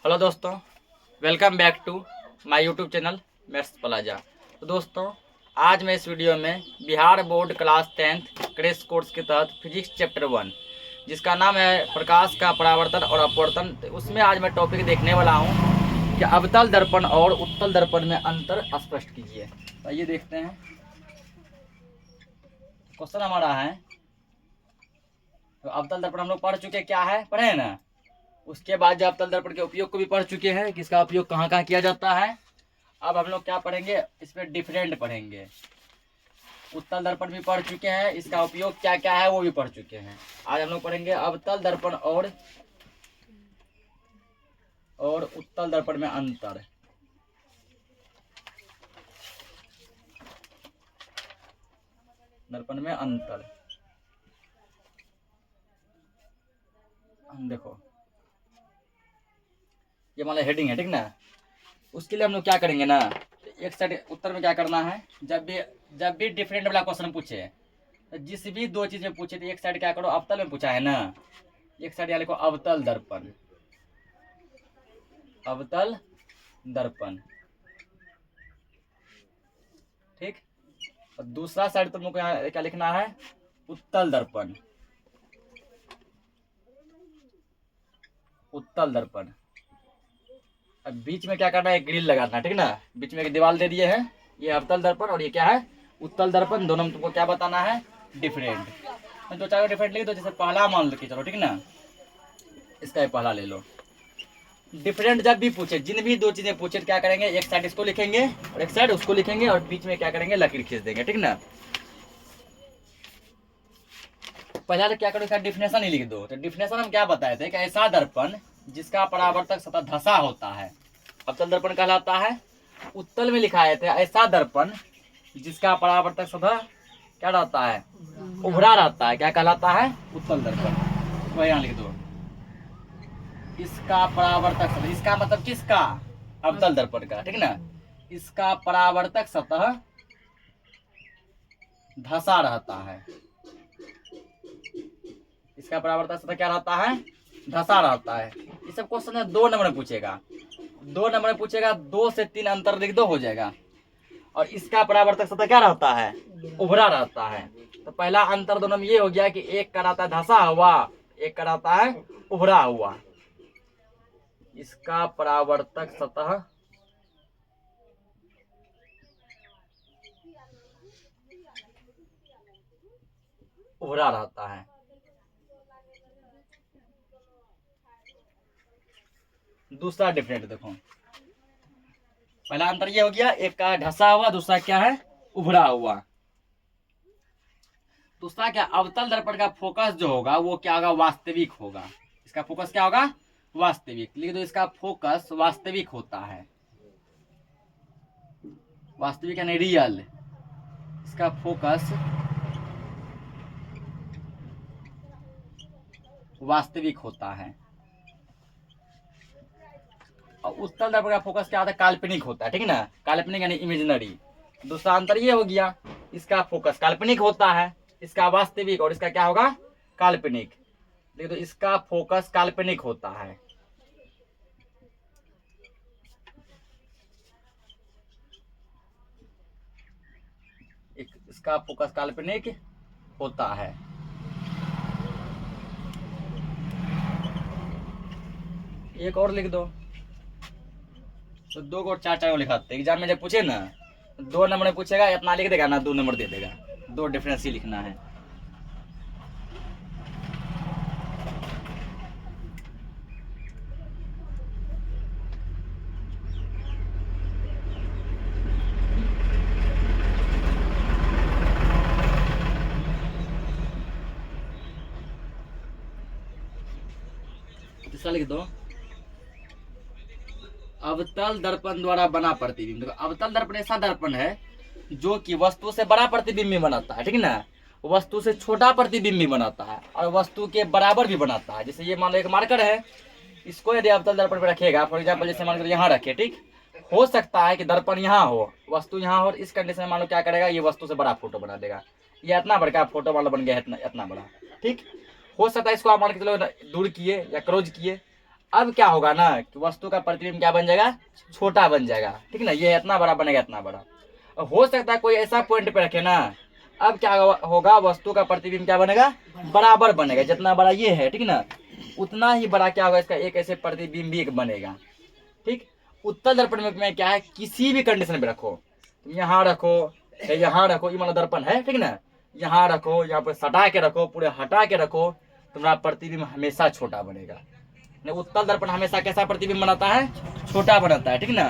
Hello दोस्तों, welcome back to my YouTube channel maths plaza. तो दोस्तों, आज मैं इस वीडियो में Bihar board class 10th crash course के तहत फिजिक्स चैप्टर 1 जिसका नाम है प्रकाश का परावर्तन और अपवर्तन, तो उसमें आज मैं टॉपिक देखने वाला हूं कि अवतल दर्पण और उत्तल दर्पण में अंतर स्पष्ट कीजिए। तो आइए देखते हैं। क्वेश्चन हमारा है, तो अवतल दर्पण हम लोग पढ़ चुके, क्या है पढ़े हैं ना। उसके बाद जो अवतल दर्पण के उपयोग को भी पढ़ चुके हैं कि इसका उपयोग कहाँ कहाँ किया जाता है। अब हम लोग क्या पढ़ेंगे, इसमें डिफरेंट पढ़ेंगे। उत्तल दर्पण भी पढ़ चुके हैं, इसका उपयोग क्या क्या है वो भी पढ़ चुके हैं। आज हम लोग पढ़ेंगे अवतल दर्पण और उत्तल दर्पण में अंतर। दर्पण में अंतर देखो, ये मान लो हेडिंग है, ठीक ना। उसके लिए हम लोग क्या करेंगे ना, एक साइड उत्तर में क्या करना है, जब भी डिफरेंट वाला क्वेश्चन पूछे, तो जिस भी दो चीज में पूछे, तो एक साइड क्या करो, अवतल में पूछा है ना, एक साइड यहाँ लिखो अवतल दर्पण, अवतल दर्पण, ठीक। और दूसरा साइड तुमको यहाँ क्या लिखना है, उत्तल दर्पण, उत्तल दर्पण। अब बीच में क्या करना है, ग्रिल लगाना है, ठीक ना। बीच में एक दीवार दे दिए हैं, ये अवतल दर्पण और ये क्या है, उत्तल दर्पण। दोनों में तुमको क्या बताना है, डिफरेंट। मैं दो चार डिफरेंट लिख दो, जैसे पहला मान लो कि चलो, ठीक ना, इसका पहला ले लो। डिफरेंट जब भी पूछे, जिन भी दो चीजें पूछे, क्या करेंगे, एक साइड इसको लिखेंगे और एक साइड उसको लिखेंगे और बीच में क्या करेंगे, लकीर खींच देंगे, ठीक ना। पहला तो क्या करो, इसका डिफिनेशन ही लिख दो। तो डिफिनेशन हम क्या बताए थे कि ऐसा दर्पण जिसका परावर्तक सतह धसा होता है अवतल दर्पण कहलाता है। उत्तल में लिखाए थे ऐसा दर्पण जिसका परावर्तक सतह क्या रहता है, उभरा रहता है, क्या कहलाता है, उत्तल दर्पण। वही यहाँ लिख दो, इसका परावर्तक सतह, इसका मतलब किसका, अवतल दर्पण का, ठीक ना। इसका परावर्तक सतह धसा रहता है, इसका परावर्तक सतह क्या रहता है, धसा रहता है। ये सब क्वेश्चन है 2 नंबर में पूछेगा, 2 नंबर में पूछेगा, 2 से 3 अंतर लिख दो, हो जाएगा। और इसका परावर्तक सतह क्या रहता है, उभरा रहता है। तो पहला अंतर दोनों में ये हो गया कि एक का रहता है धसा हुआ, एक का रहता है उभरा हुआ। इसका परावर्तक सतह उभरा रहता है। दूसरा डिफरेंट देखो, पहला अंतर ये हो गया, एक का ढसा हुआ, दूसरा क्या है, उभरा हुआ। दूसरा क्या, अवतल दर्पण का फोकस जो होगा वो क्या होगा, वास्तविक होगा। इसका फोकस क्या होगा, वास्तविक। लिख दो, इसका फोकस वास्तविक होता है, वास्तविक यानी रियल। इसका फोकस वास्तविक होता है। और उत्तल दर्पण का फोकस क्या होता है, काल्पनिक होता है, ठीक ना, काल्पनिक यानी इमेजिनरी। दूसरा अंतर ये हो गया, इसका फोकस काल्पनिक होता है, इसका वास्तविक, और इसका क्या होगा, काल्पनिक। देखो, इसका फोकस काल्पनिक होता है, इसका फोकस काल्पनिक होता है। एक और लिख दो, तो 2 को 4 लिखाते। एग्जाम में जब पूछे ना, 2 नंबर में पूछेगा, इतना लिख देगा ना, 2 नंबर दे देगा। 2 डिफरेंस ही लिखना है। तीसरा लिख दो, अवतल दर्पण द्वारा बना प्रतिबिंब। देखो, अवतल दर्पण ऐसा दर्पण है जो कि वस्तु से बड़ा प्रतिबिंब भी बनाता है, ठीक ना, वस्तु से छोटा प्रतिबिंब भी बनाता है और वस्तु के बराबर भी बनाता है। जैसे ये मान लो एक मार्कर है, इसको यदि अवतल दर्पण पर रखेगा, फॉर एग्जाम्पल जैसे मान लो यहाँ रखे, ठीक, हो सकता है कि दर्पण यहाँ हो, वस्तु यहाँ हो, और इस कंडीशन में मान लो क्या करेगा, ये वस्तु से बड़ा फोटो बना देगा। ये इतना बड़ा फोटो मान लो बन गया, इतना बड़ा, ठीक। हो सकता है इसको आप मान के चलो दूर किए या क्लोज किए, अब क्या होगा ना कि वस्तु का प्रतिबिंब क्या बन जाएगा, छोटा बन जाएगा, ठीक ना। ये इतना बड़ा बनेगा, इतना बड़ा। हो सकता है कोई ऐसा पॉइंट पे रखे ना, अब क्या होगा, वस्तु का प्रतिबिंब क्या बनेगा, बराबर बनेगा। जितना बड़ा ये है, ठीक ना, उतना ही बड़ा क्या होगा इसका एक ऐसे प्रतिबिंब भी एक बनेगा, ठीक। उत्तल दर्पण में क्या है, किसी भी कंडीशन में रखो, तुम यहाँ रखो या यहाँ रखो, ये मानो दर्पण है, ठीक ना, यहाँ रखो, यहाँ पर सटा के रखो, पूरे हटा के रखो, तुम्हारा प्रतिबिंब हमेशा छोटा बनेगा। उत्तल दर्पण हमेशा कैसा प्रतिबिंब बनाता है, छोटा बनाता है, ठीक ना।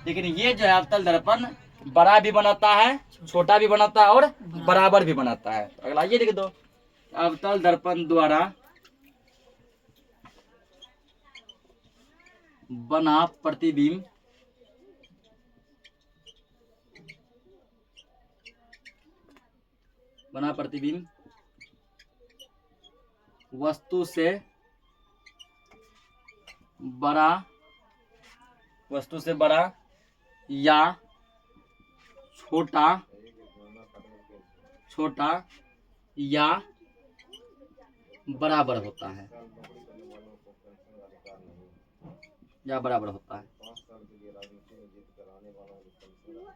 लेकिन ये जो है अवतल दर्पण बड़ा भी बनाता है, छोटा भी बनाता है और बराबर भी बनाता है। तो अगला ये लिख दो, अवतल दर्पण द्वारा बना प्रतिबिंब वस्तु से बड़ा या छोटा या बराबर होता है,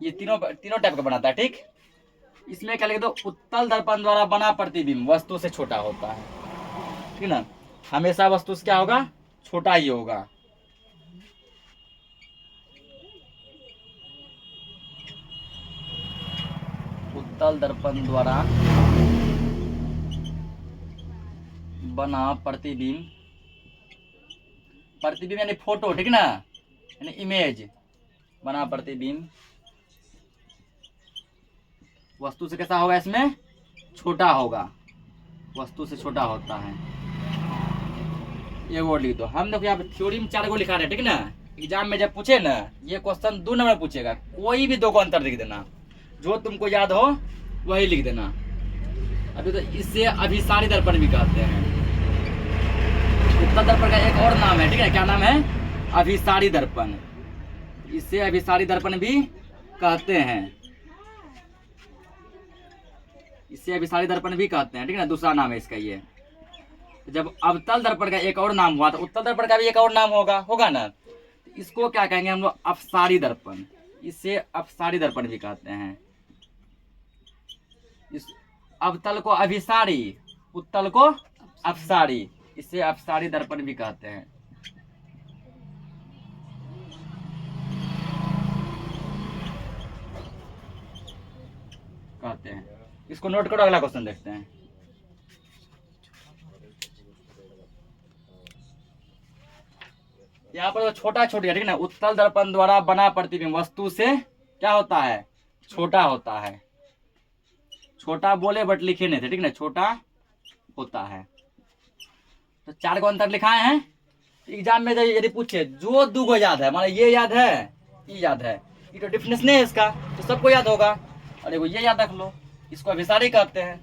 ये तीनों टाइप का बनाता है, ठीक। इसमें क्या लिख दो, उत्तल दर्पण द्वारा बना प्रतिबिंब वस्तु से छोटा होता है, ठीक ना। हमेशा वस्तु से क्या होगा, छोटा ही होगा। उत्तल दर्पण द्वारा बना प्रतिबिंब यानी फोटो, ठीक ना, यानी इमेज, बना प्रतिबिंब वस्तु से कैसा होगा, इसमें छोटा होगा, वस्तु से छोटा होता है। ये वर्ड लिख दो। हम देखो यहाँ पे थ्योरी में 4 गो लिखा रहे, ठीक ना। एग्जाम में जब पूछे ना, ये क्वेश्चन 2 नंबर पूछेगा, कोई भी 2 को अंतर लिख देना, जो तुमको याद हो वही लिख देना। अभी तो इससे अभिसारी दर्पण भी कहते हैं। उत्तल दर्पण का एक और नाम है, ठीक है, क्या नाम है, अभिसारी दर्पण। इससे अभिसारी दर्पण भी कहते हैं, ठीक ना, दूसरा नाम है इसका ये। जब अवतल दर्पण का एक और नाम हुआ तो उत्तल दर्पण का भी एक और नाम होगा ना, तो इसको क्या कहेंगे हम लोग, अपसारी दर्पण। इसे अपसारी दर्पण भी कहते हैं। इस अवतल को अभिसारी, उत्तल को अपसारी, इसे अपसारी दर्पण भी कहते हैं। इसको नोट करो, अगला क्वेश्चन देखते हैं। यहाँ पर छोटा छोटी है, ठीक ना। उत्तल दर्पण द्वारा बना प्रतिबिंब वस्तु से क्या होता है, छोटा होता है। छोटा बोले बट लिखे नहीं थे, ठीक ना, छोटा होता है। तो 4 को अंतर लिखाए हैं। एग्जाम में यदि पूछे जो 2 को याद है, मान ये याद है, ये याद है, ये तो डिफिनेशन है इसका, तो सबको याद होगा। अरे वो ये याद रख लो, इसको अभिसारी कहते हैं,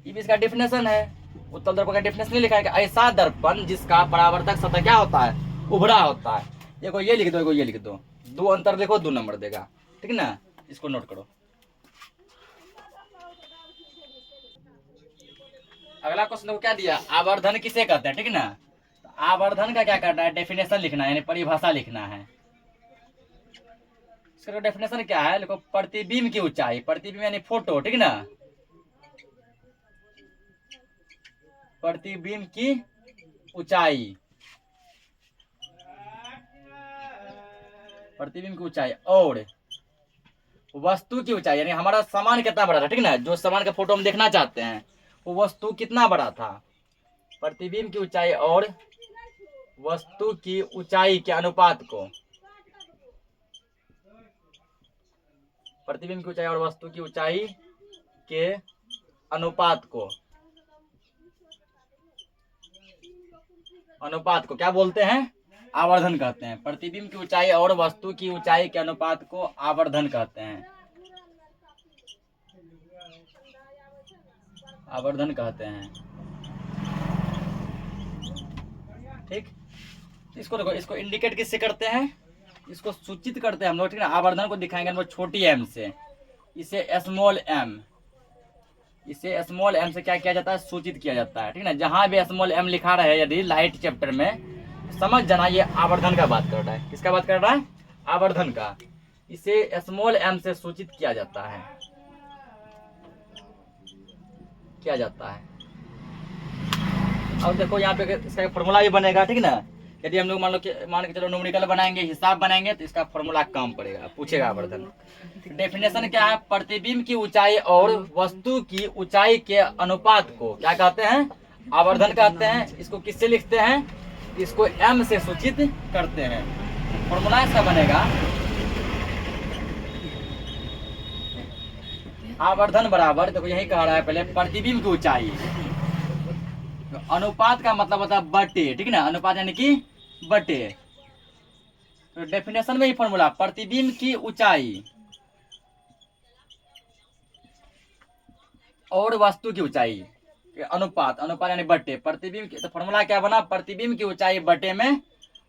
ये भी इसका डिफिनेशन है। उत्तल दर्पण का डिफिनेशन नहीं लिखा है कि ऐसा दर्पण जिसका परावर्तक सतह क्या होता है, उभरा होता है। देखो ये लिख दो, देखो ये लिख दो, 2 अंतर देखो 2 नंबर देगा, ठीक ना। इसको नोट करो। अगला क्वेश्चन को क्या दिया, आवर्धन किसे कहते हैं, ठीक ना। तो आवर्धन का क्या करना है, डेफिनेशन लिखना है, यानी परिभाषा लिखना है। इसका डेफिनेशन क्या है, देखो, प्रतिबिंब की ऊंचाई, प्रतिबिंब यानी फोटो, ठीक ना, प्रतिबिंब की ऊंचाई, और वस्तु की ऊंचाई, यानी हमारा सामान कितना बड़ा था, ठीक ना, जो सामान का फोटो हम देखना चाहते हैं वो वस्तु कितना बड़ा था। प्रतिबिंब की ऊंचाई और वस्तु की ऊंचाई के अनुपात को, प्रतिबिंब की ऊंचाई और वस्तु की ऊंचाई के अनुपात को क्या बोलते हैं, आवर्धन कहते हैं। प्रतिबिंब की ऊंचाई और वस्तु की ऊंचाई के अनुपात को आवर्धन कहते हैं, आवर्धन कहते हैं, ठीक। इसको देखो, इसको इंडिकेट किससे करते हैं, इसको सूचित करते हैं हम लोग, ठीक ना। आवर्धन को दिखाएंगे हम लोग छोटी एम से, इसे स्मॉल एम, इसे स्मॉल एम से क्या किया जाता है, सूचित किया जाता है, ठीक ना। जहां भी स्मॉल एम लिखा रहे यदि लाइट चैप्टर में, समझ जाना, ये आवर्धन का बात कर रहा है। किसका बात कर रहा है? आवर्धन का। इसे स्मॉल m से सूचित किया जाता है, किया जाता है। अब देखो यहाँ पे इसका फॉर्मूला भी बनेगा, ठीक ना। यदि हम लोग मान के चलो न्यूमेरिकल बनाएंगे, हिसाब बनाएंगे, तो इसका फॉर्मूला काम पड़ेगा, पूछेगा आवर्धन। डेफिनेशन क्या है? प्रतिबिंब की ऊंचाई और वस्तु की ऊंचाई के अनुपात को क्या कहते हैं? आवर्धन कहते हैं। इसको किससे लिखते हैं? इसको m से सूचित करते हैं। फॉर्मूला इसका बनेगा आवर्धन बराबर, देखो यही कह रहा है पहले, प्रतिबिंब की ऊंचाई, तो अनुपात का मतलब होता है बटे, ठीक ना। अनुपात यानी कि बटे। तो डेफिनेशन में ही फॉर्मूला, प्रतिबिंब की ऊंचाई और वस्तु की ऊंचाई अनुपात, अनुपात यानी बटे प्रतिबिंब की। तो फॉर्मूला क्या बना? प्रतिबिंब की ऊंचाई बटे में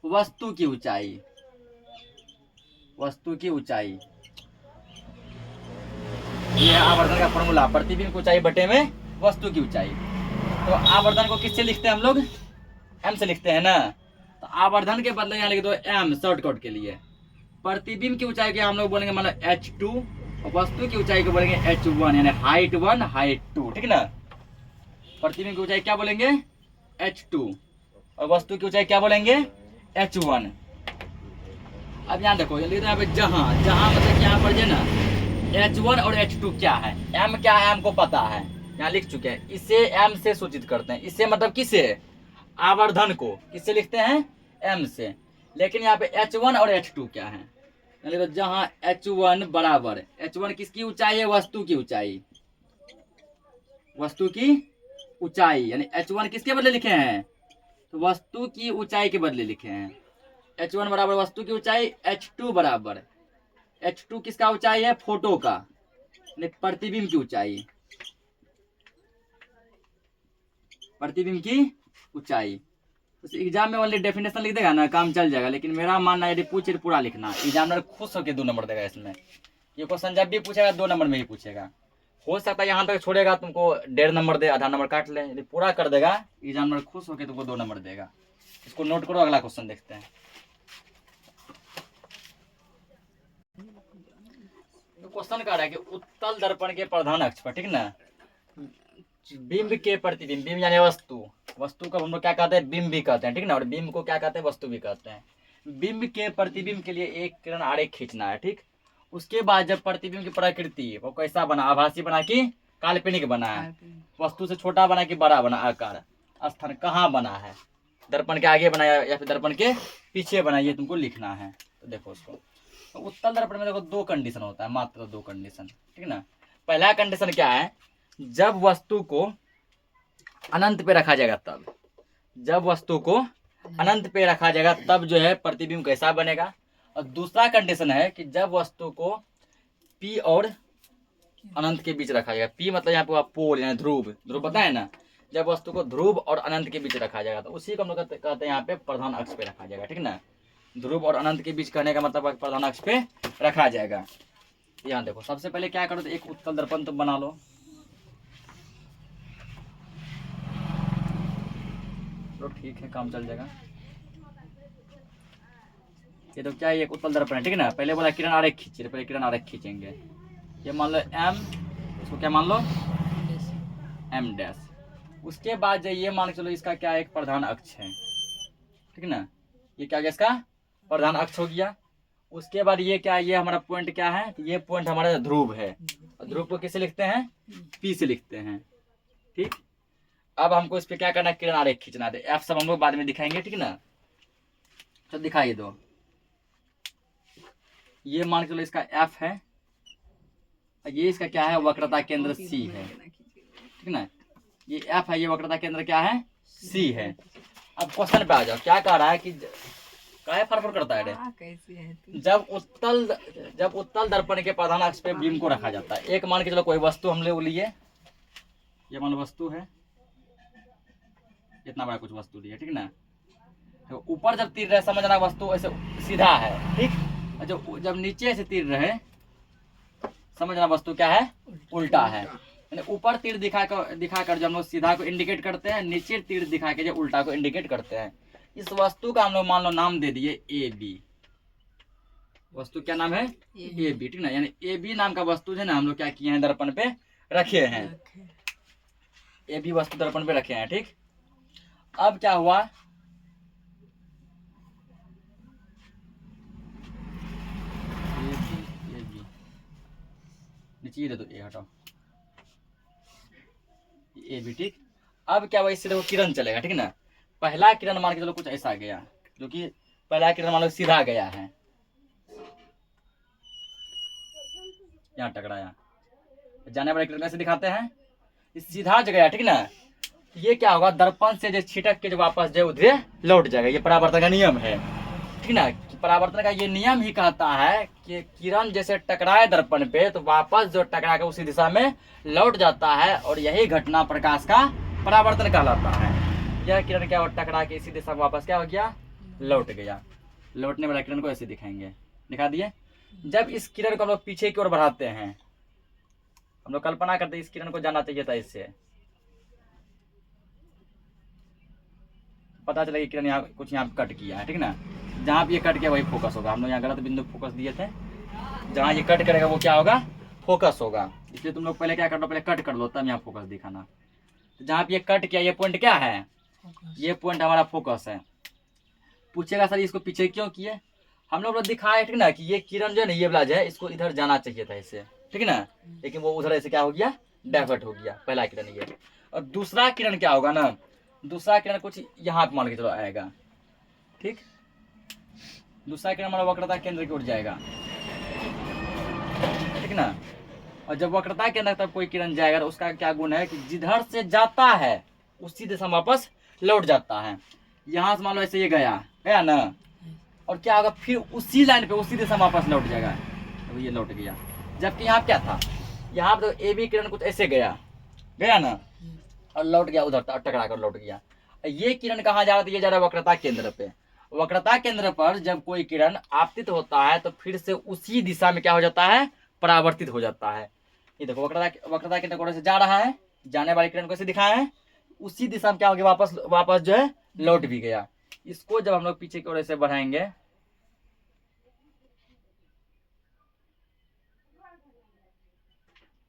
वस्तु की ऊंचाई, वस्तु की ऊंचाई। ये आवर्धन का फॉर्मूला, प्रतिबिंब की ऊंचाई बटे में वस्तु की ऊंचाई। तो आवर्धन को किससे लिखते हैं हम लोग? m से लिखते हैं ना। तो आवर्धन के बदले यहाँ लिख दो m, शॉर्टकट के लिए। प्रतिबिंब की ऊंचाई के हम लोग बोलेंगे मतलब h2, और वस्तु की ऊंचाई को बोलेंगे h1, यानी हाइट 1 हाइट 2, ठीक ना। प्रतिबिंब की ऊंचाई क्या बोलेंगे? h2, और वस्तु की ऊंचाई क्या बोलेंगे? h1। अब यहाँ देखो, लिख दो यहाँ पे जहां, जहां मतलब यहाँ पर जो ना h1 और h2 क्या है, m क्या है हमको पता है, यहाँ लिख चुके हैं। इसे m से सूचित करते हैं। इससे मतलब किसे? आवर्धन को किससे लिखते हैं? m से। लेकिन यहाँ पे h1 और h2 क्या है? तो जहां h1 बराबर, h1 किसकी ऊंचाई है? वस्तु की ऊंचाई, वस्तु की ऊंचाई, यानी h1 किसके बदले लिखे हैं? तो वस्तु की ऊंचाई के बदले लिखे हैं। h1 बराबर वस्तु की ऊंचाई, h2 बराबर, h2 किसका ऊंचाई है? फोटो का, प्रतिबिंब की ऊंचाई, प्रतिबिंब की ऊंचाई। तो एग्जाम में ओनली डेफिनेशन लिख देगा ना, काम चल जाएगा। लेकिन मेरा मानना है यदि पूछे तो पूरा लिखना, एग्जामिनर खुश होकर 2 नंबर देगा इसमें। ये क्वेश्चन जब भी पूछेगा 2 नंबर में ही पूछेगा। हो सकता है यहाँ तक छोड़ेगा तुमको 1.5 नंबर दे, आधा नंबर काट ले। यदि पूरा कर देगा एग्जामिनर खुश होकर तुमको 2 नंबर देगा। इसको नोट करो, अगला क्वेश्चन देखते हैं। तो क्वेश्चन कह रहा है कि उत्तल दर्पण के प्रधान अक्ष पर, ठीक ना, बिंब के प्रतिबिंब, बिंब यानी वस्तु, वस्तु को हम लोग क्या कहते हैं? बिंब भी कहते हैं, ठीक ना। और बिंब को क्या कहते हैं? वस्तु भी कहते हैं। बिंब के प्रतिबिंब के लिए एक किरण आरेख खींचना है, ठीक। उसके बाद जब प्रतिबिंब की प्रकृति वो कैसा बना, आभासी बना कि काल्पनिक बना है, वस्तु से छोटा बना कि बड़ा बना, आकार, स्थान कहाँ बना है, दर्पण के आगे बनाया या फिर दर्पण के पीछे बना, ये तुमको लिखना है। तो देखो उसको, तो उत्तल दर्पण में देखो 2 कंडीशन होता है, मात्र 2 कंडीशन, ठीक ना। पहला कंडीशन क्या है? जब वस्तु को अनंत पे रखा जाएगा तब, जब वस्तु को अनंत पे रखा जाएगा तब जो है प्रतिबिंब कैसा बनेगा। और दूसरा कंडीशन है कि जब वस्तु को P और अनंत के बीच रखा जाएगा। P मतलब यहाँ पे पोल यानी ध्रुव, ध्रुव पता है ना। जब वस्तु को ध्रुव और अनंत के बीच रखा जाएगा तो उसी को हम लोग कहते हैं यहाँ पे प्रधान अक्ष पे रखा जाएगा, ठीक ना। ध्रुव और अनंत के बीच कहने का मतलब प्रधान अक्ष पे रखा जाएगा। यहाँ देखो, सबसे पहले क्या करो, तो एक उत्तल दर्पण तुम बना लो। तो ठीक है, काम चल जाएगा। ये तो क्या है? एक उत्तल दर्पण है, ठीक है ना। पहले बोला किरण आरेख खींचिए, पहले किरण आरेख खींचेंगे। ये मान लो m, इसको क्या मान लो? m dash. उसके बाद जो ये मान के चलो इसका क्या है? एक प्रधान अक्ष है, ठीक ना। ये क्या गया? इसका प्रधान अक्ष हो गया। उसके बाद ये क्या है? ये हमारा पॉइंट क्या है? ये पॉइंट हमारा ध्रुव है। ध्रुव को किससे लिखते हैं? P से लिखते हैं, ठीक। अब हमको इस पे क्या करना है? किरण आरेख खींचना है। F सब हम लोग बाद में दिखाएंगे, ठीक ना। तो दिखाइए दो, ये मान के चलो इसका F है, ये इसका क्या है? वक्रता केंद्र C है, ठीक ना। ये F है, ये वक्रता केंद्र क्या है? C है। अब क्वेश्चन पे आ जाओ, क्या कह रहा है कि काहे फरफर करता है रे? जब उत्तल दर्पण के प्रधान अक्ष पे बीम को रखा जाता है, एक मान के चलो कोई वस्तु हम लोग लिए, ये मान लो वस्तु है, इतना बड़ा कुछ वस्तु लिए, ठीक ना। तो ऊपर जब तीर रहे समझना वस्तु ऐसे सीधा है, ठीक। जब नीचे से तीर रहे समझना वस्तु क्या है? उल्टा है। यानी ऊपर तीर दिखाकर जब हम लोग सीधा को इंडिकेट करते हैं, नीचे तीर दिखा के जो उल्टा को इंडिकेट करते हैं। इस वस्तु का हम लोग मान लो नाम दे दिए ए बी। वस्तु क्या नाम है? ए बी, ठीक ना। यानी ए बी नाम का वस्तु है ना, हम लोग क्या किए हैं, दर्पण पे रखे हैं। ए बी वस्तु दर्पण पे रखे हैं, ठीक। अब क्या हुआ, नीचे दे दो, ए हटाओ, ए बी, ठीक। अब क्या हुआ, इससे देखो किरण चलेगा, ठीक ना। पहला किरण मान के चलो कुछ ऐसा गया, जो कि पहला किरण मान लो सीधा गया है, यहाँ टकराया, जाने वाले किरण कैसे दिखाते हैं, सीधा गया, ठीक ना। ये क्या होगा, दर्पण से जो छिटक के जो वापस जो उधर लौट जाएगा, ये परावर्तन का नियम है, ठीक ना। परावर्तन का ये नियम ही कहता है कि किरण जैसे टकराए दर्पण पे तो वापस जो टकरा के उसी दिशा में लौट जाता है, और यही घटना प्रकाश का परावर्तन कहलाता है। यह किरण क्या टकरा के इसी दिशा में वापस क्या हो गया, लौट गया। लौटने वाला किरण को ऐसे दिखाएंगे, दिखा दिए। जब इस किरण को हम लोग पीछे की ओर बढ़ाते हैं, हम लोग कल्पना करते हैं इस किरण को जाना चाहिए था, इससे पता चला कि किरण यहाँ कुछ यहाँ कट किया है, ठीक ना। जहाँ पे ये कट किया वही फोकस होगा। हम लोग यहाँ गलत बिंदु फोकस दिए थे, जहाँ ये कट करेगा वो क्या होगा, फोकस होगा। इसलिए तुम लोग पहले क्या कर लो, पहले कट कर लो, तब यहाँ फोकस दिखाना। तो जहाँ पे ये कट किया, ये पॉइंट क्या है, ये पॉइंट हमारा फोकस है। पूछेगा सर इसको पीछे क्यों किए, हम लोग दिखाए, ठीक ना, कि ये किरण जो है ना, ये वाला जो है, इसको इधर जाना चाहिए था इससे, ठीक ना, लेकिन वो उधर ऐसे क्या हो गया, डाइवर्ट हो गया, पहला किरण ये। और दूसरा किरण क्या होगा ना, दूसरा किरण कुछ यहाँ पे मान के चलो आएगा, ठीक। दूसरा किरण हमारा वक्रता केंद्र की ओर जाएगा, ठीक ना। और जब वक्रता केंद्र तक कोई किरण जाएगा तो उसका क्या गुण है कि जिधर से जाता है उसी दिशा में वापस लौट जाता है। यहाँ से मान लो ऐसे ये गया ना, और क्या होगा, फिर उसी लाइन पे उसी दिशा में वापस लौट जाएगा, तो ये लौट गया। जबकि यहाँ क्या था, यहाँ पे तो ए बी किरण कुछ ऐसे गया ना, और लौट गया उधर, टकरा कर लौट गया। ये किरण कहाँ जा रहा था, ये जा रहा है वक्रता केंद्र पे। वक्रता केंद्र पर जब कोई किरण आपतित होता है तो फिर से उसी दिशा में क्या हो जाता है, परावर्तित हो जाता है। ये देखो वक्रता केंद्र को से जा रहा है, जाने वाली किरण को ऐसे दिखाया है, उसी दिशा में क्या हो गया, वापस जो है लौट भी गया। इसको जब हम लोग पीछे की ओर ऐसे बढ़ाएंगे,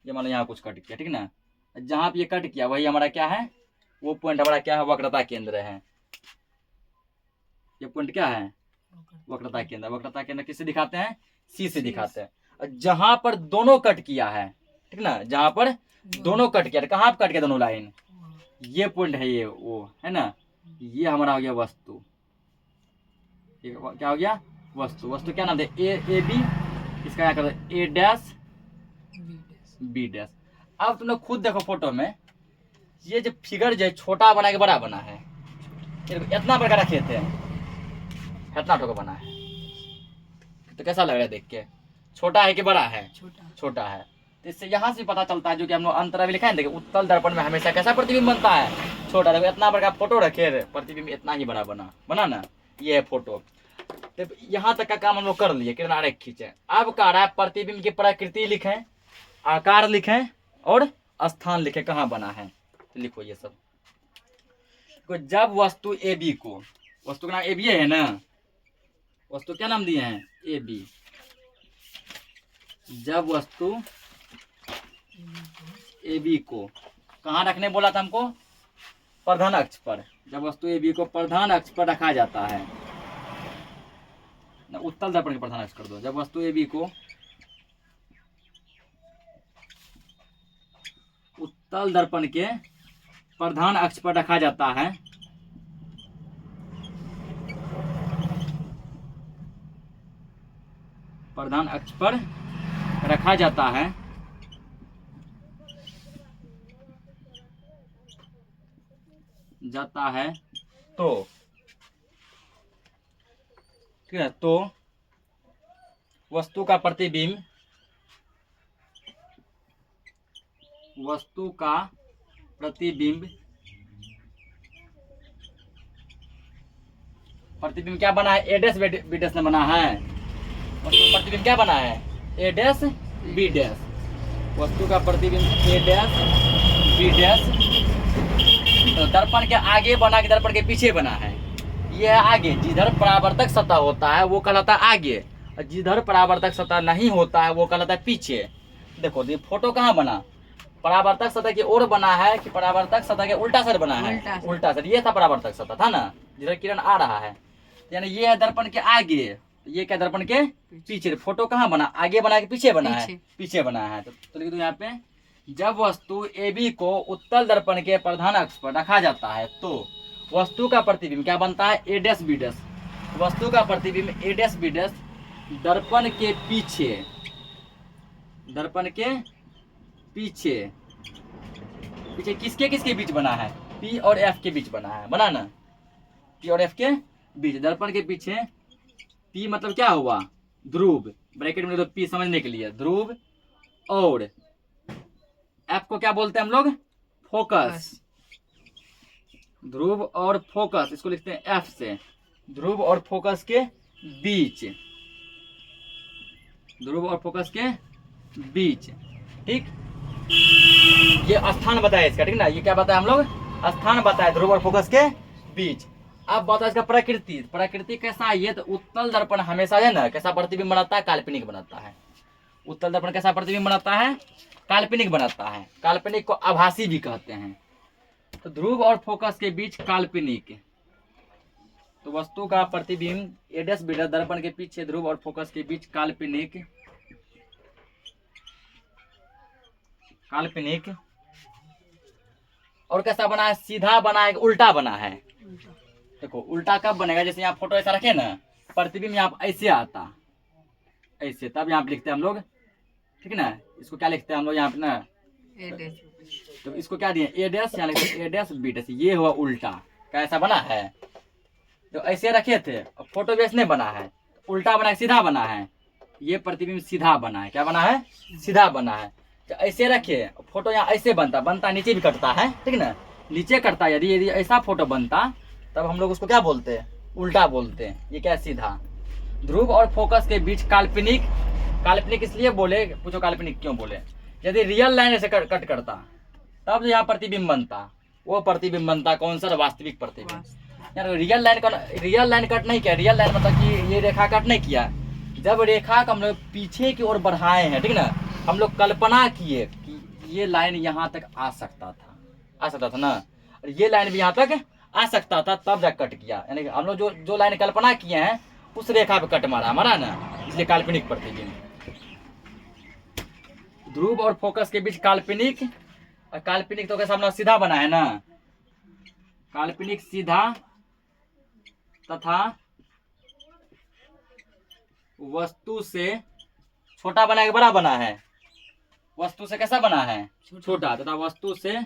ये मान लो यहाँ कुछ कट किया, ठीक ना। जहां पे ये कट किया वही हमारा क्या है, वो पॉइंट हमारा क्या है, वक्रता केंद्र है। ये पॉइंट क्या है, वक्रता केंद्र। वक्रता केंद्र किससे दिखाते हैं, सी से दिखाते हैं। जहां पर दोनों कट किया है, ठीक ना, जहां पर दोनों कट किया, कहाँ पे कट किया दोनों लाइन, ये पॉइंट है, ये वो है ना, ये हमारा हो गया वस्तु। क्या हो गया, वस्तु। वस्तु क्या नाम दे, ए बी, इसका क्या कर दो, ए डैश बी डैश। अब तुम लोग खुद देखो फोटो में, ये जो फिगर जो छोटा बना के बड़ा बना है, इतना बड़ा खेत है, इतना ठोका बना है, तो कैसा लग रहा है देख के, छोटा है कि बड़ा है, छोटा है। तो इससे यहाँ से पता चलता है, जो कि हम लोग अंतरा भी लिखा है, देखिए उत्तल दर्पण में हमेशा कैसा प्रतिबिंब बनता है, छोटा। देखो इतना बड़ा फोटो रखे, प्रतिबिंब इतना ही बड़ा बना ना, ये है फोटो। तो यहाँ तक का काम हम लोग कर लिए, किरण आरेख खींचे। अब कह रहा है प्रतिबिंब की प्रकृति लिखें, आकार लिखें और स्थान लिखें, कहाँ बना है, तो लिखो ये सब। तो जब वस्तु ए बी को, वस्तु का नाम ए बी है ना, वस्तु क्या नाम दिए हैं, ए बी। जब वस्तु ए बी को कहाँ रखने बोला था हमको, प्रधान अक्ष पर। जब वस्तु ए बी को प्रधान अक्ष पर रखा जाता है, उत्तल दर्पण के प्रधान अक्ष कर दो। जब वस्तु ए बी को उत्तल दर्पण के प्रधान अक्ष पर रखा जाता है, प्रधान अक्ष पर रखा जाता है, तो ठीक है, तो वस्तु का प्रतिबिंब, वस्तु का प्रतिबिंब क्या बना है, ए डैश बी डैश ने बना है। वस्तु का प्रतिबिंब क्या बना है, ए डैश बी डैश। वस्तु का प्रतिबिंब ए डैश बी डैश, तो दर्पण के आगे बना कि दर्पण के पीछे बना है, ये है आगे, जिधर परावर्तक सतह होता है वो कहलाता है आगे, और जिधर परावर्तक सतह नहीं होता है वो कहलाता है पीछे। देखो ये फोटो कहाँ बना, परावर्तक सतह की ओर बना है कि परावर्तक सतह के उल्टा साइड बना है? उल्टा साइड। ये था परावर्तक सतह था ना, जिधर किरण आ रहा है, यानी ये है दर्पण के आगे, ये क्या दर्पण के पीछे। फोटो कहाँ बना, आगे बना के पीछे बना है? पीछे बना है। तो लिख दो यहाँ पे, जब वस्तु AB को उत्तल दर्पण के प्रधान अक्ष पर रखा जाता है तो वस्तु का प्रतिबिंब क्या बनता है? A dash B dash. वस्तु का प्रतिबिंब A डैश B डैश दर्पण के पीछे, दर्पण के पीछे, पीछे किसके किसके बीच बना है? P और F के बीच बना है, बना ना? P और F के बीच, दर्पण के पीछे। P मतलब क्या हुआ? ध्रुव, ब्रैकेट में तो P समझने के लिए, ध्रुव, और F को क्या बोलते हैं हम लोग? फोकस। ध्रुव और फोकस, इसको लिखते हैं F से। ध्रुव और फोकस के बीच, ध्रुव और फोकस के बीच, ठीक। ये स्थान बताया इसका, ठीक ना? ये क्या बताया हम लोग? स्थान बताया ध्रुव और फोकस के बीच। अब बताओ इसका प्रकृति, प्रकृति कैसा है? ये तो उत्तल दर्पण हमेशा है ना कैसा प्रतिबिंब बनाता है? काल्पनिक बनाता है। उत्तल दर्पण कैसा प्रतिबिंब बनाता है? काल्पनिक बनाता है। काल्पनिक को आभासी भी कहते हैं। तो ध्रुव और फोकस के बीच काल्पनिक, तो वस्तु का प्रतिबिंब A डैश B डैश दर्पण के पीछे ध्रुव और फोकस के बीच काल्पनिक, काल्पनिक। और कैसा बना है? सीधा बना है, उल्टा बना है? देखो उल्टा कब बनेगा? जैसे यहाँ फोटो ऐसा रखे ना, प्रतिबिंब यहाँ ऐसे आता, ऐसे, तब यहाँ पे लिखते हैं हम लोग, ठीक है ना? इसको क्या लिखते हैं हम लोग यहाँ पे ना? तो इसको क्या दिए? A डैश, यहाँ लिखते हैं A डैश B डैश। ये हुआ उल्टा। कैसा बना है? तो ऐसे रखे थे, फोटो बेस नहीं बना है, उल्टा बना है, सीधा बना है। ये प्रतिबिंब सीधा बना है। क्या बना है? सीधा बना है। तो ऐसे रखे, फोटो यहाँ ऐसे बनता नीचे भी कटता है, ठीक ना? नीचे कटता, यदि यदि ऐसा फोटो बनता तब हम लोग उसको क्या बोलते हैं? उल्टा बोलते हैं। ये क्या? सीधा। ध्रुव और फोकस के बीच काल्पनिक, काल्पनिक इसलिए बोले, पूछो काल्पनिक क्यों बोले? यदि रियल लाइन ऐसे कट करता तब यहाँ प्रतिबिंब बनता, वो प्रतिबिंब बनता कौन सा? वास्तविक प्रतिबिंब। यार रियल लाइन कट नहीं किया। रियल लाइन मतलब कि ये रेखा कट नहीं किया। जब रेखा को हम लोग पीछे की ओर बढ़ाए हैं, ठीक ना, हम लोग कल्पना किए कि ये लाइन यहाँ तक आ सकता था ना, और ये लाइन भी यहाँ तक आ सकता था, तब जा कट किया। यानी कि हम लोग जो लाइन कल्पना किए हैं उस रेखा पे कट मारा ना, इसलिए काल्पनिक प्रतिबिंब। ध्रुव और फोकस के बीच काल्पनिक, और काल्पनिक तो कैसा हमने सीधा बना है ना, काल्पनिक सीधा तथा वस्तु से छोटा बना के बड़ा बना है। वस्तु से कैसा बना है? छोटा, तथा वस्तु से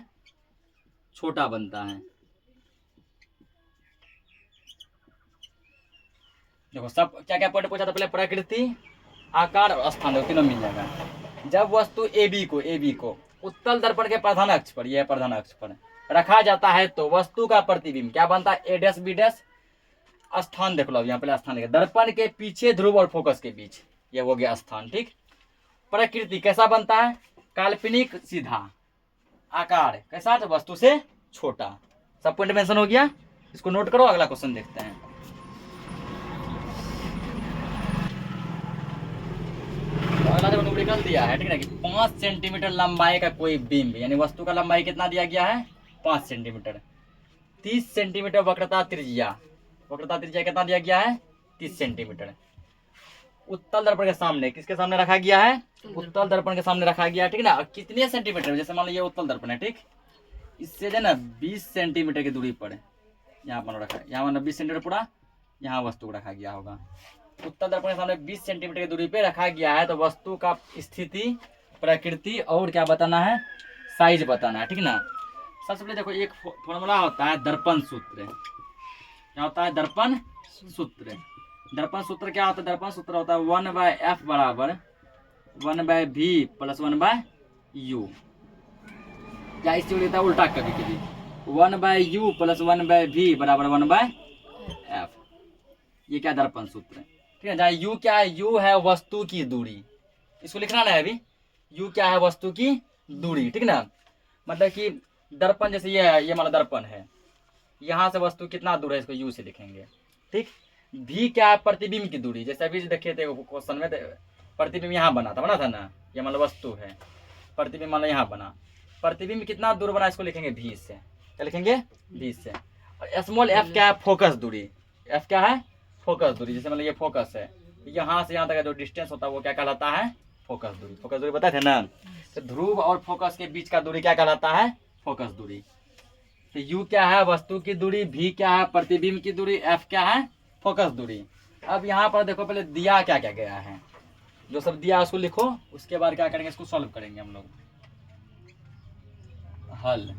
छोटा बनता है। देखो सब क्या क्या पॉइंट पूछा था पहले? प्रकृति, आकार और स्थान, तीनों मिल जाएगा। जब वस्तु AB को उत्तल दर्पण के प्रधान अक्ष पर, यह प्रधान अक्ष पर रखा जाता है तो वस्तु का प्रतिबिंब क्या बनता है? A dash B dash. स्थान देख लो, यहाँ पहले स्थान लिखा, दर्पण के पीछे ध्रुव और फोकस के बीच, ये हो गया स्थान, ठीक। प्रकृति कैसा बनता है? काल्पनिक सीधा। आकार कैसा? तो वस्तु से छोटा। सब पॉइंट मेंशन हो गया, इसको नोट करो, अगला क्वेश्चन देखते हैं। अगला देखो न्यूमेरिकल दिया है, ठीक है, कि 5 सेंटीमीटर लंबाई का कोई बिंब, यानी वस्तु का लंबाई कितना दिया गया है? 5 सेंटीमीटर। 30 सेंटीमीटर वक्रता त्रिज्या, वक्रता त्रिज्या कितना दिया गया है? 30 सेंटीमीटर। उत्तल दर्पण के सामने, किसके सामने रखा गया है? उत्तल दर्पण के सामने रखा गया है, ठीक ना। और कितने सेंटीमीटर? जैसे मान लो ये उत्तल दर्पण है, ठीक, इससे जो है ना 20 सेंटीमीटर की दूरी पर यहाँ पर रखा है, यहाँ मतलब 20 सेंटीमीटर पूरा यहाँ वस्तु को रखा गया होगा। उत्तल दर्पण के सामने 20 सेंटीमीटर की दूरी पे रखा गया है, तो वस्तु का स्थिति, प्रकृति और क्या बताना है? साइज बताना है, ठीक ना। सबसे पहले देखो एक फॉर्मूला होता है दर्पण सूत्र। क्या होता है? दर्पण सूत्र। दर्पण सूत्र क्या होता है? दर्पण सूत्र होता है 1/f बराबर 1/v प्लस 1/u, या इससे लिखता है उल्टा कभी कभी 1/u प्लस 1/v बराबर 1/f। ये क्या दर्पण सूत्र है, ठीक है। जहाँ u क्या है? u है वस्तु की दूरी, इसको लिखना ना है अभी। u क्या है? वस्तु की दूरी, ठीक ना। मतलब कि दर्पण जैसे ये है, ये हमारा दर्पण है, यहाँ से वस्तु कितना दूर है, इसको u से लिखेंगे। ठीक। भी क्या है, प्रतिबिंब की दूरी। जैसे अभी देखिए थे क्वेश्चन में, प्रतिबिंब यहाँ बना था ना, ये मतलब वस्तु है, प्रतिबिंब मान लो यहाँ बना, प्रतिबिंब कितना दूर बना, इसको लिखेंगे भी से। क्या लिखेंगे? भी से। और स्मॉल एफ क्या है, फोकस दूरी। एफ क्या है? फोकस दूरी। जैसे मतलब ये फोकस है, यहाँ से यहाँ तक का जो डिस्टेंस होता है वो क्या कहलाता है? फोकस दूरी। फोकस दूरी बताए थे ना। तो ध्रुव और फोकस के बीच का दूरी क्या कहलाता है? फोकस दूरी। तो यू क्या है, वस्तु की दूरी, भी क्या है, प्रतिबिंब की दूरी, एफ क्या है, फोकस दूरी। अब यहाँ पर देखो पहले दिया क्या क्या गया है, जो सब दिया उसको लिखो, उसके बाद क्या करेंगे, इसको सॉल्व करेंगे हम लोग। हल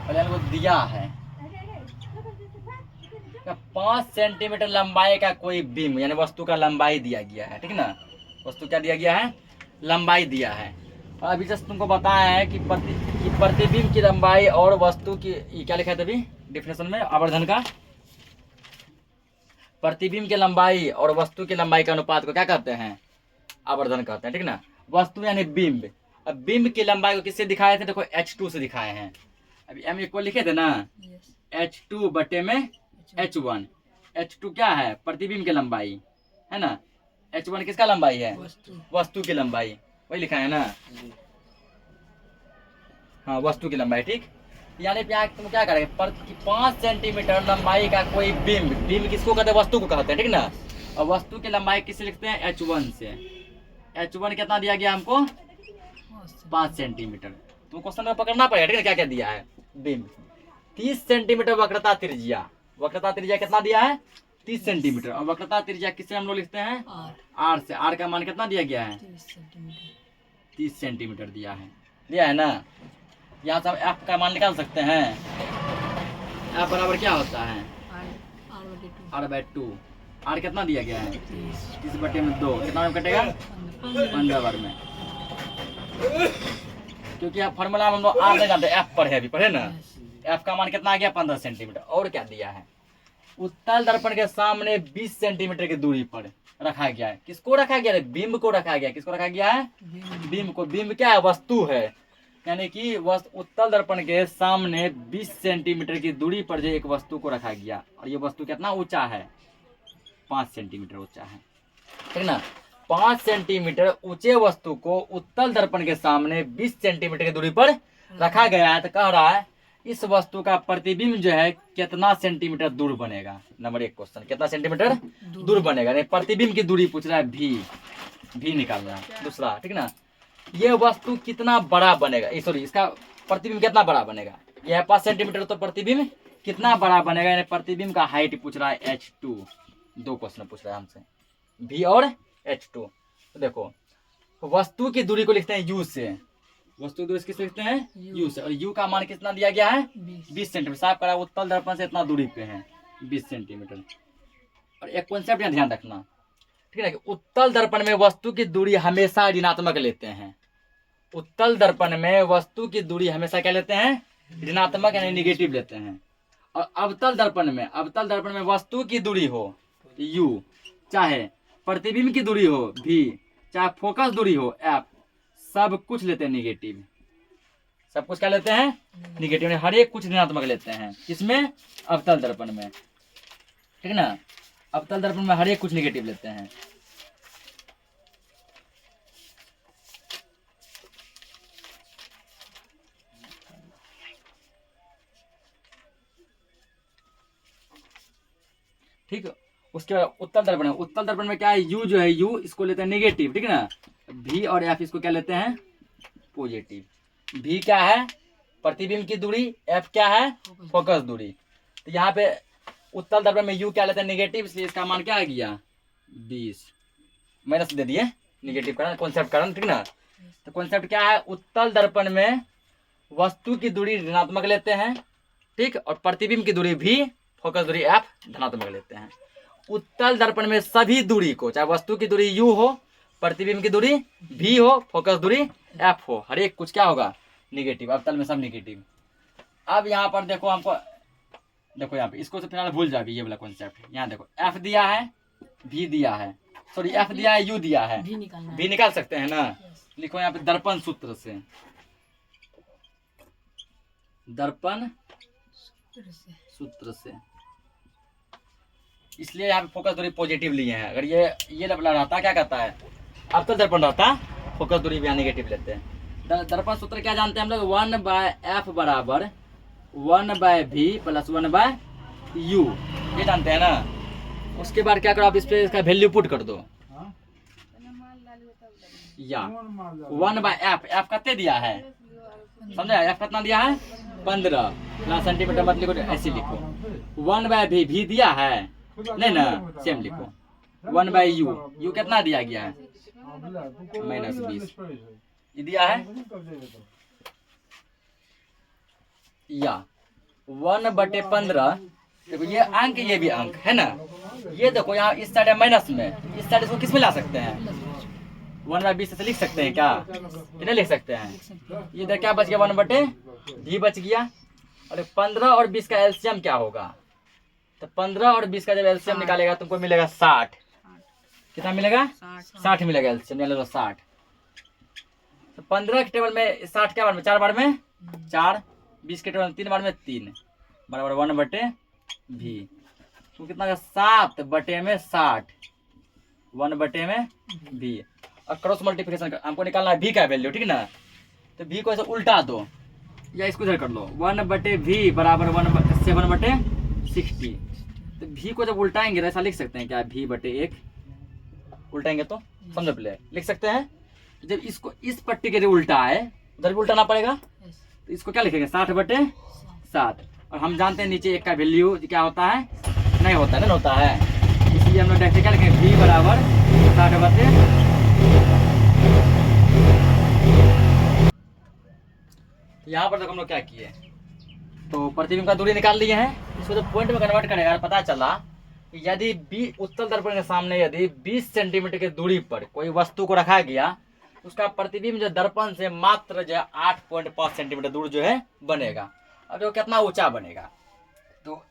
पहले हमको दिया है 5 सेंटीमीटर लंबाई का कोई बीम, यानी वस्तु का लंबाई दिया गया है, ठीक ना। वस्तु क्या दिया गया है? लंबाई दिया है। और अभी जस्ट तुमको बताया है कि प्रतिबिंब की लंबाई और वस्तु की, ये क्या लिखा है अभी डिफिनेशन में, आवर्धन का, प्रतिबिंब की लंबाई और वस्तु की लंबाई के अनुपात को क्या कहते हैं? आवर्धन कहते हैं, ठीक ना। वस्तु यानी बिंब। अब बिंब की लंबाई को किससे दिखाए थे? देखो H2 से दिखाए हैं। अभी M इक्वल लिखे थे ना, H2 बटे में H1। H2 क्या है? प्रतिबिंब की लंबाई है ना। H1 किसका लंबाई है? वस्तु की लंबाई, वही लिखा है ना। हाँ, वस्तु की लंबाई, ठीक। यानी तुम क्या करेंगे, 5 सेंटीमीटर लंबाई का कोई बिंब, बिंब किसको कहते हैं? वस्तु को कहते हैं, ठीक ना। और वस्तु की लंबाई किससे लिखते हैं? H1 से। H1 कितना दिया गया हमको? 5 सेंटीमीटर। तो क्वेश्चन में पकड़ना पड़ेगा, ठीक है, क्या क्या दिया है। बिंब 30 सेंटीमीटर वक्रता त्रिज्या। वक्रता त्रिज्या कितना दिया है? 30 सेंटीमीटर। और वक्रता त्रिज्या किससे हम लोग लिखते हैं? आर से। आर का मान कितना दिया गया है? 30 सेंटीमीटर दिया है ना। यहाँ से हम एफ का मान निकाल सकते हैं। एफ बराबर क्या होता है? R/2। आर कितना दिया गया है? 30 बटे में 2, कितना में कटेगा? 15 बार में। क्योंकि आप फॉर्मूला में हम लोग आर नहीं जानते, एफ पर है, अभी पढ़े ना। एफ का मान कितना आ गया? 15 सेंटीमीटर। और क्या दिया है? उत्तल दर्पण के सामने 20 सेंटीमीटर की दूरी पर रखा गया है। किसको रखा गया है? बिंब को रखा गया है। किसको रखा गया है? बिंब को। बिंब क्या है? वस्तु है। यानी कि उत्तल दर्पण के सामने 20 सेंटीमीटर की दूरी पर जो एक वस्तु को रखा गया, और ये वस्तु कितना ऊंचा है? 5 सेंटीमीटर ऊंचा है, ठीक ना। 5 सेंटीमीटर ऊंचे वस्तु को उत्तल दर्पण के सामने 20 सेंटीमीटर की दूरी पर रखा गया है। तो कह रहा है इस वस्तु का प्रतिबिंब जो है कितना सेंटीमीटर दूर बनेगा। नंबर 1 क्वेश्चन, कितना सेंटीमीटर दूर बनेगा। नहीं, प्रतिबिंब की दूरी पूछ रहा है, भी निकालना है दूसरा, ठीक ना। ये वस्तु कितना बड़ा बनेगा, सॉरी, इसका प्रतिबिंब कितना बड़ा बनेगा। यह है 5 सेंटीमीटर, तो प्रतिबिंब कितना बड़ा बनेगा। यानी प्रतिबिंब का हाइट पूछ रहा है H2। 2 क्वेश्चन पूछ रहा है हमसे, भी और H2। तो देखो, वस्तु की दूरी को लिखते हैं U से। वस्तु की दूरी किससे लिखते हैं? U से। और U का मान कितना दिया गया है? 20 सेंटीमीटर। साफ करा, उत्तल दर्पण से इतना दूरी पे है, 20 सेंटीमीटर। और एक कॉन्सेप्ट यहाँ ध्यान रखना, ठीक है, कि उत्तल दर्पण में वस्तु की दूरी हमेशा ऋणात्मक लेते हैं। उत्तल दर्पण में वस्तु की दूरी हमेशा क्या लेते हैं? ऋणात्मक यानी निगेटिव लेते हैं। और अवतल दर्पण में वस्तु की दूरी हो U, चाहे प्रतिबिंब की दूरी हो V, चाहे फोकस दूरी हो F, सब कुछ लेते हैं निगेटिव। सब कुछ क्या लेते हैं? निगेटिव। हर एक कुछ ऋणात्मक लेते हैं। किसमें? अवतल दर्पण में, ठीक ना। अवतल दर्पण में हर एक कुछ निगेटिव लेते हैं। ठीक है। उसके बाद उत्तल दर्पण में क्या है? U जो है, U इसको लेते हैं निगेटिव, ठीक है ना। V और F इसको क्या लेते हैं? पॉजिटिव। V क्या है? प्रतिबिंब की दूरी। F क्या है? फोकस दूरी। तो यहाँ पे उत्तल दर्पण में U क्या लेते हैं? निगेटिव, इसलिए इसका मान क्या आ गया? 20 माइनस दे दिए, निगेटिव कारण, कॉन्सेप्ट कारण, ठीक ना। तो कॉन्सेप्ट क्या है? उत्तल दर्पण में वस्तु की दूरी ऋणात्मक लेते हैं, ठीक, और प्रतिबिंब की दूरी V, फोकस दूरी F धनात्मक लेते हैं। उत्तल दर्पण में सभी दूरी को, चाहे वस्तु की दूरी U हो, प्रतिबिंब की दूरी V हो, फोकस दूरी F हो, हर एक कुछ क्या होगा? निगेटिव। अवतल में सब निगेटिव। अब यहाँ पर देखो, हमको देखो यहाँ पे, इसको तो फिलहाल भूल जाओ, ये वाला कॉन्सेप्ट। यहाँ देखो, F दिया है, V दिया है, सॉरी F दिया है, U दिया है, V निकाल सकते हैं ना। लिखो यहाँ पे दर्पण सूत्र से, दर्पण सूत्र से इसलिए यहाँ पे फोकस दूरी पॉजिटिव लिए हैं। अगर ये रहता क्या कहता है, अवतल दर्पण रहता फोकस दूरी भी यहाँ नेगेटिव लेते हैं। दर्पण सूत्र क्या जानते हैं हम लोग, 1/f बराबर 1/v प्लस 1/u, ये जानते हैं ना। उसके बाद क्या करो आप इस पे इसका वैल्यू पुट कर दो, या 1/f, f कितने दिया है समझा, f कितना दिया है 15 सेंटीमीटर, मत लिखो ऐसे लिखो। 1/v भी दिया है नहीं ना, सेम लिखो। 1/u, u कितना दिया गया है -20, ये दिया है। या 1/15, देखो ये अंक ये भी अंक है ना। ये देखो यहाँ इस साइड है माइनस में, इस साइड इसको किस में ला सकते हैं, 1/20 से लिख सकते हैं क्या, कि नहीं लिख सकते हैं। ये इधर क्या बच गया 1/v बच गया, और 15 और 20 का एलसीएम क्या होगा, तो 15 और 20 का जब एलसीएम निकालेगा तुमको मिलेगा 60। कितना मिलेगा 60 मिलेगा एलसीएम, 60। तो 15 के टेबल में 60 क्या बार में 4 बार में 4, 20 के टेबल में 3 बार में 3 बराबर 1/v। तो कितना 7/60, 1/v। और क्रॉस मल्टीप्लिकेशन हमको निकालना है v का वैल्यू, ठीक है ना। तो v को ऐसे उल्टा दो या इसको इधर कर लो, 1/v बराबर 7/60। तो v को जब उल्टाएंगे तो ऐसा लिख सकते हैं क्या, v/1 उल्टाएंगे तो समझो पहले लिख सकते हैं। जब इसको इस पट्टी के लिए उल्टा है उधर भी उल्टाना पड़ेगा, तो इसको क्या लिखेंगे 60/60। और हम जानते हैं नीचे एक का वैल्यू क्या होता है, नहीं होता है, नहीं होता है, इसलिए हम लोग डायरेक्ट क्या लिखेंगे v बराबर 60/60। यहाँ पर देखो हम लोग क्या किए, तो प्रतिबिंब का दूरी निकाल लिए हैं। इसको जब पॉइंट में कन्वर्ट करेगा पता चला कि यदि उत्तल दर्पण के सामने यदि 20 सेंटीमीटर की दूरी पर कोई वस्तु को रखा गया, उसका प्रतिबिंब जो दर्पण से मात्र जो है 8.5 सेंटीमीटर दूर जो है बनेगा। अब जो कितना ऊंचा बनेगा, तो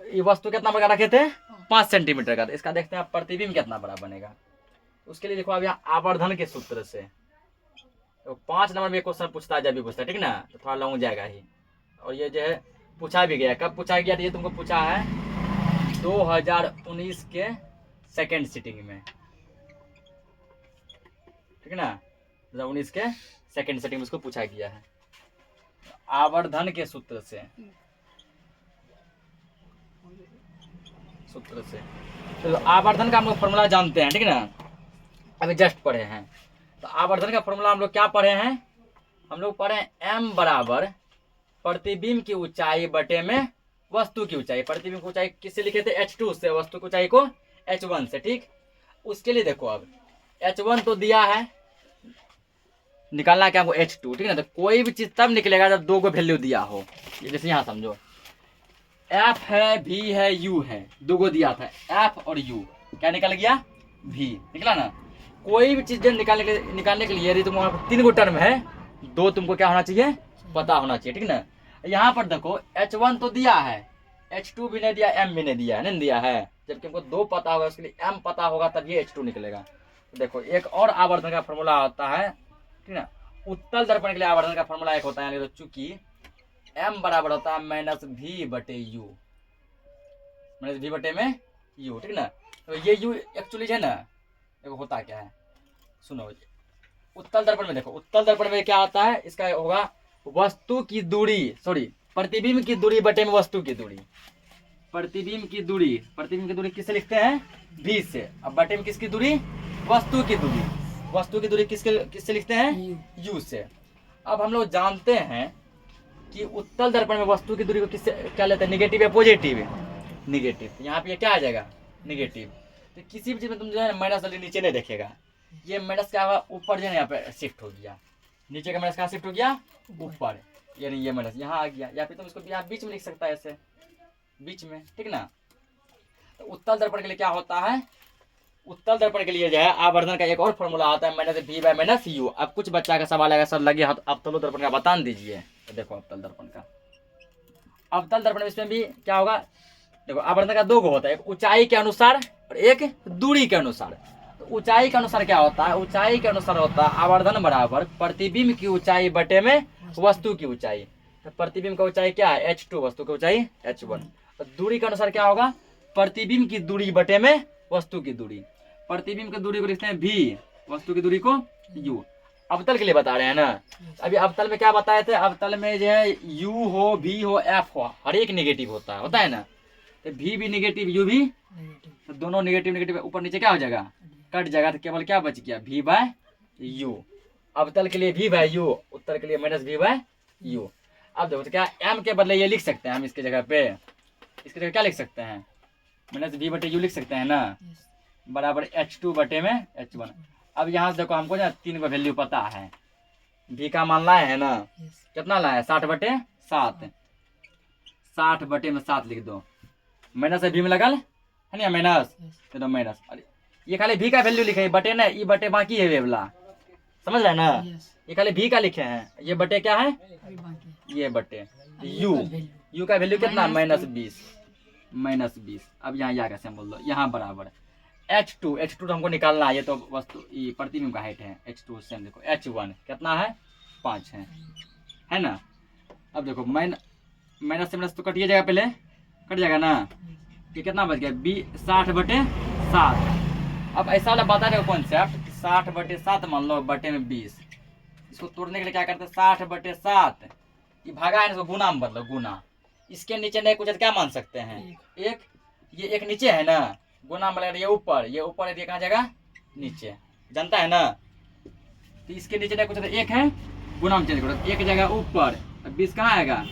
ये वस्तु कितना बड़ा रखे थे 5 सेंटीमीटर का, तो इसका देखते हैं प्रतिबिंब कितना बड़ा बनेगा। उसके लिए देखो अब यहाँ आवर्धन के सूत्र से, तो 5 नंबर में क्वेश्चन पूछता है, जब भी पूछता है, ठीक ना, तो थोड़ा लॉन्ग जाएगा ही। और ये जो है पूछा भी गया, कब पूछा गया, तो ये तुमको पूछा है 2019 के सेकेंड सिटिंग में, ठीक है ना। 2019 के सेकेंड सिटिंग में उसको पूछा गया है आवर्धन के सूत्र से, तो आवर्धन का हम लोग फॉर्मूला जानते हैं, ठीक है ना, अभी जस्ट पढ़े हैं। तो आवर्धन का फॉर्मूला हम लोग क्या पढ़े हैं, हम लोग पढ़े m बराबर प्रतिबिंब की ऊंचाई बटे में वस्तु की ऊंचाई। प्रतिबिंब की ऊंचाई किससे लिखे थे, h2 से, वस्तु की ऊंचाई को h1 से, ठीक। उसके लिए देखो अब h1 तो दिया है, निकालना क्या हमको h2, ठीक है ना। तो कोई भी चीज तब निकलेगा जब दो को वैल्यू दिया हो। ये जैसे यहाँ समझो f है, v है, u है, दो को दिया था f और u, क्या निकल गया v निकला ना। कोई भी चीज निकालने के लिए यदि तुम वहां पर 3 गो टर्म है, 2 तुमको क्या होना चाहिए पता होना चाहिए, ठीक ना। यहाँ पर देखो h1 तो दिया है, h2 भी नहीं दिया, m भी नहीं दिया है, नहीं दिया है। जबकि हमको 2 पता होगा, उसके लिए m पता होगा तब ये h2 निकलेगा। तो देखो एक और आवर्धन का फॉर्मूला होता है, ठीक ना। उत्तल दर्पण के लिए आवर्धन का फॉर्मूला एक होता है, चूंकि m बराबर होता है -v/u, -v/में u, ठीक ना। तो ये u एक्चुअली है ना, देखो होता क्या है सुनो। उत्तल दर्पण में देखो, उत्तल दर्पण में क्या होता है, इसका होगा वस्तु की दूरी, सॉरी प्रतिबिंब की दूरी बटे में वस्तु की दूरी। प्रतिबिंब की दूरी किससे लिखते हैं v से, अब बटे में किसकी दूरी, वस्तु की दूरी। वस्तु की दूरी किससे लिखते हैं u से। अब हम लोग जानते हैं कि उत्तल दर्पण में वस्तु की दूरी को किससे क्या लेते हैं, निगेटिव या पॉजिटिव, निगेटिव। यहाँ पे क्या आ जाएगा निगेटिव। तो किसी भी चीज में तुम जो है माइनस वाली नीचे नहीं देखेगा, ये माइनस क्या होगा ऊपर जो है यहाँ पे शिफ्ट हो गया, नीचे का माइनस कहाँ शिफ्ट हो गया ऊपर, यानी ये माइनस यहाँ आ गया, या फिर तुम इसको यहाँ बीच में लिख सकता है ऐसे बीच में, ठीक ना। तो उत्तल दर्पण के लिए क्या होता है, उत्तल दर्पण के लिए जो है आवर्धन का एक और फॉर्मूला आता है -v/-u। अब कुछ बच्चा का सवाल आएगा सर लगे हाथ अवतल दर्पण का बता दीजिए। तो देखो अवतल दर्पण का, अवतल दर्पण इसमें भी क्या होगा, देखो आवर्धन का 2 गो होता है, एक ऊंचाई के अनुसार और एक दूरी के अनुसार। तो ऊंचाई के अनुसार क्या होता है, ऊंचाई के अनुसार होता है आवर्धन बराबर प्रतिबिंब की ऊंचाई बटे में वस्तु की ऊंचाई। तो प्रतिबिंब का ऊंचाई क्या है h2, वस्तु की ऊंचाई h1। और दूरी के अनुसार क्या होगा, प्रतिबिंब की दूरी बटे में वस्तु की दूरी। प्रतिबिंब की दूरी को लिखते हैं v, वस्तु की दूरी को u। अवतल के लिए बता रहे हैं ना। अभी अवतल में क्या बताए थे, अवतल में जो है u हो, v हो, f हो, हर एक नेगेटिव होता है ना। तो v भी नेगेटिव, u भी, तो दोनों नेगेटिव नेगेटिव ऊपर नीचे क्या हो जाएगा, कट जाएगा। तो केवल क्या बच गया, v बाय u। अवतल के लिए v बाय u, उत्तर के लिए माइनस v बाय u। अब देखो तो क्या m के बदले ये लिख सकते हैं हम, इसके जगह पे, इसके जगह क्या लिख सकते हैं, माइनस v बटे u लिख सकते हैं ना, बराबर h2 बटे में h1। अब यहाँ से देखो हमको ना 3 का वैल्यू पता है, v का मान लाए है ना, कितना लाए, 60 बटे 7, 60 बटे में 7 लिख दो, माइनस v में लगल है ना, माइनस तो माइनस। अरे ये खाली v का वैल्यू लिखे हैं, बटे ना, ये बटे बाकी है वेवला, समझ रहे हैं ना। ये खाली v का लिखे हैं, ये बटे क्या है, ये बटे u का वैल्यू कितना, माइनस 20। अब यहाँ या कैसे बोल दो, यहाँ बराबर h2 तो हमको निकालना है, ये तो वस्तु ये प्रतिबिंब का हाइट है, h2 सेम देखो, h1 कितना है, 5 है ना। अब देखो माइनस से माइनस तो कटिए जाएगा, पहले कट जाएगा ना, ये कितना बच गया, 60 बटे 7। अब ऐसा वाला बता रहे हो कॉन्सेप्ट, 60 बटे 7 मान लो बटे में 20, इसको तोड़ने के लिए क्या करते हैं, 60 बटे 7, ये भागा है ना, इसको गुना में बदलो, गुना। इसके नीचे नहीं कुछ क्या मान सकते हैं, एक, ये एक नीचे है ना, गुना में ये ऊपर, ये कहाँ जाएगा, नीचे, जानता है ना। तो इसके नीचे नहीं कुछ एक है, गुना में चेंज करो, एक जगह ऊपर, 20 कहाँ आएगा,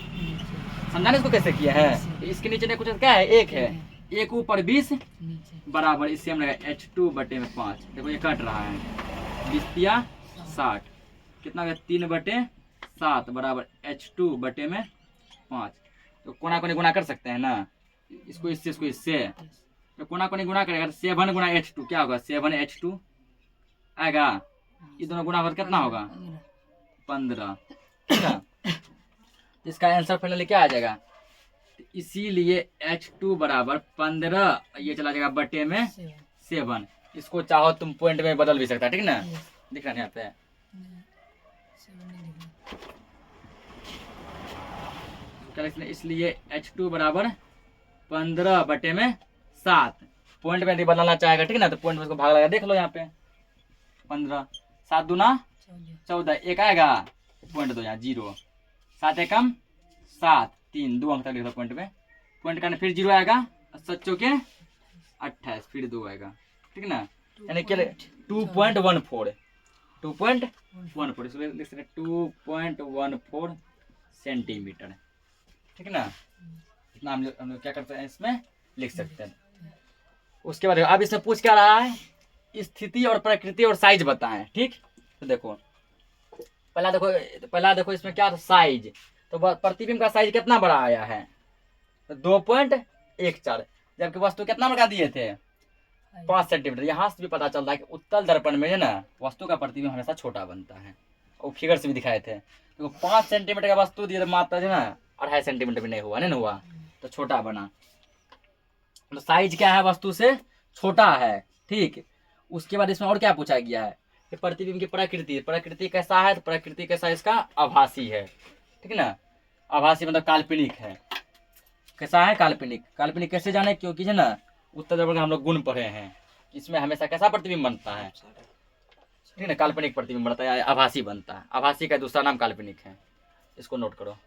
समझाने इसको कैसे किया है। तो इसके नीचे नहीं कुछ क्या है, एक है, एक ऊपर 20 बराबर, इससे हम लगा h2 बटे में 5। देखो ये कट रहा है, 20 या 60, कितना हो गया, 3 बटे 7 बराबर h2 बटे में 5। तो कोना कोनी गुना कर सकते हैं ना, इसको इससे, तो कोना कोनी गुना करेगा, 7 गुना h2 क्या होगा, 7h2 आएगा, ये दोनों गुना होगा कितना होगा, 15, ठीक है। इसका आंसर फाइनली क्या आ जाएगा, इसीलिए h2 बराबर 15, ये चला जाएगा बटे में 7। इसको चाहो तुम पॉइंट में बदल भी सकता है, ठीक ना, दिख रहा है यहाँ पे, इसलिए h2 बराबर 15 बटे में 7। पॉइंट में यदि बदलना चाहेगा, ठीक ना, तो पॉइंट में इसको भाग लगा, देख लो यहाँ पे, 15, 7 दूना 14, एक आएगा, पॉइंट दो यहाँ 0, 7 एकम 7, 3, 2 अंक तक लिख दो पॉइंट में, पॉइंट करने फिर 0 आएगा, 7 चौके 28, फिर 2 आएगा, ठीक ना, यानी क्या 2.14, 2.14, इसलिए लिख सकते 2.14 सेंटीमीटर, ठीक ना। इतना हम लोग क्या करते हैं, इसमें लिख सकते हैं। उसके बाद अब इसमें पूछ क्या रहा है, स्थिति और प्रकृति और साइज बताएं, ठीक। तो देखो पहला देखो इसमें क्या था, साइज, तो प्रतिबिंब का साइज कितना बड़ा आया है, तो 2.14, जबकि वस्तु कितना बड़ा दिए थे, 5 सेंटीमीटर। यहाँ से भी पता चलता है कि उत्तल दर्पण में है ना, वस्तु का प्रतिबिंब हमेशा छोटा बनता है, और फिगर से भी दिखाए थे। तो 5 सेंटीमीटर का वस्तु दिए, मात्रा है ना 2.5 सेंटीमीटर भी नहीं हुआ, तो छोटा बना। तो साइज क्या है, वस्तु से छोटा है, ठीक। उसके बाद इसमें और क्या पूछा गया है कि प्रतिबिंब की प्रकृति कैसा है, तो प्रकृति कैसा, इसका आभासी है, ठीक ना। आभासी मतलब काल्पनिक है, कैसा है, काल्पनिक कैसे जाने, क्योंकि है ना उत्तर दर्पण का हम लोग गुण पढ़े हैं, इसमें हमेशा कैसा प्रतिबिंब बनता है, ठीक है ना, काल्पनिक प्रतिबिंब बनता है, आभासी बनता है। आभासी का दूसरा नाम काल्पनिक है, इसको नोट करो।